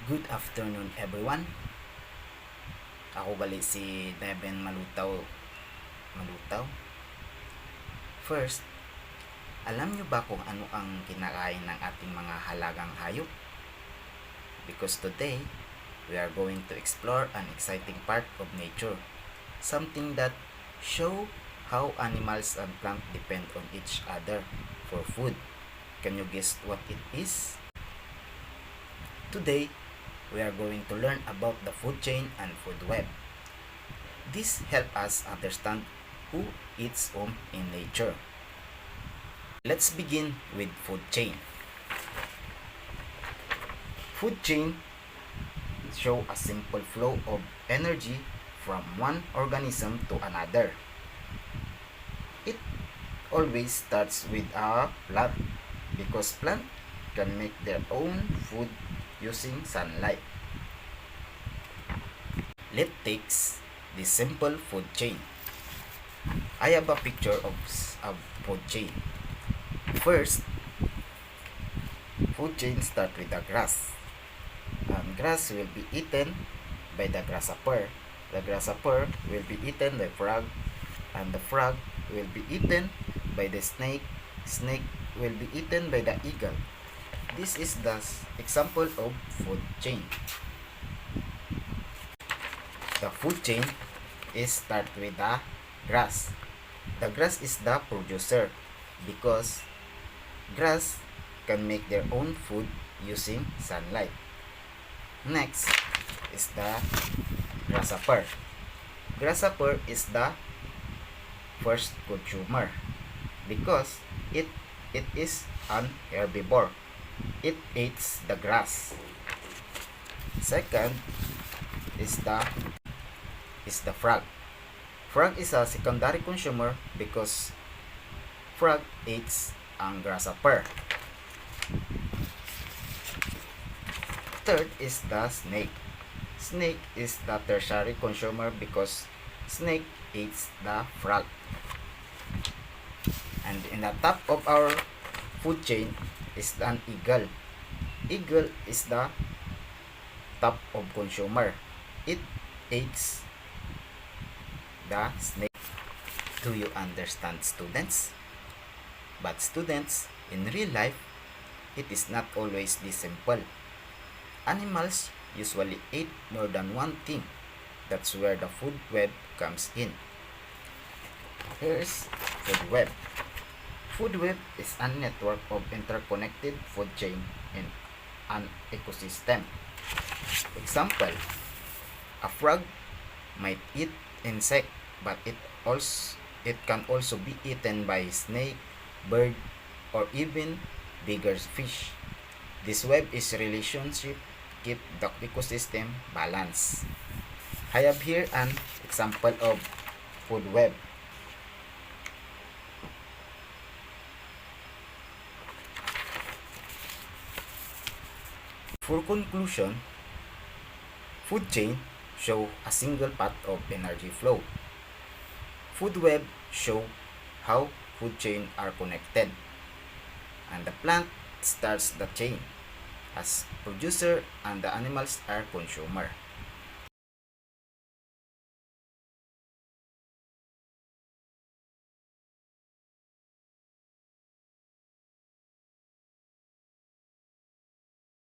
Good afternoon everyone. Ako gali si Devin Malutaw. First, alam nyo ba kung ano ang kinakain ng ating mga halagang hayop? Because today, we are going to explore an exciting part of nature. Something that show how animals and plants depend on each other for food. Can you guess what it is? Today, we are going to learn about the food chain and food web. This helps us understand who eats whom in nature. Let's begin with food chain. Food chain show a simple flow of energy from one organism to another. It always starts with a plant because plants can make their own food using sunlight. Let's take this simple food chain. I have a picture of food chain. First, food chain start with the grass. And grass will be eaten by the grasshopper. The grasshopper will be eaten by frog, and the frog will be eaten by the snake. Snake will be eaten by the eagle. This is the example of food chain. The food chain is start with the grass. The grass is the producer because grass can make their own food using sunlight. Next is the grasshopper. Grasshopper is the first consumer because it is an herbivore. It eats the grass. Second is the frog. Frog is a secondary consumer because frog eats ang grasshopper. Third is the snake. Snake is the tertiary consumer because snake eats the frog. And in the top of our food chain is an eagle. Eagle is the top of consumer. It eats the snake. Do you understand, students? But students, in real life, it is not always this simple. Animals usually eat more than one thing. That's where the food web comes in. Here's food web. Food web is a network of interconnected food chain in an ecosystem. Example, a frog might eat insect, but it can also be eaten by snake, bird, or even bigger fish. This web is relationship keep the ecosystem balanced. I have here an example of food web. For conclusion, food chain show a single path of energy flow. Food web show how food chain are connected. And the plant starts the chain as producer and the animals are consumer.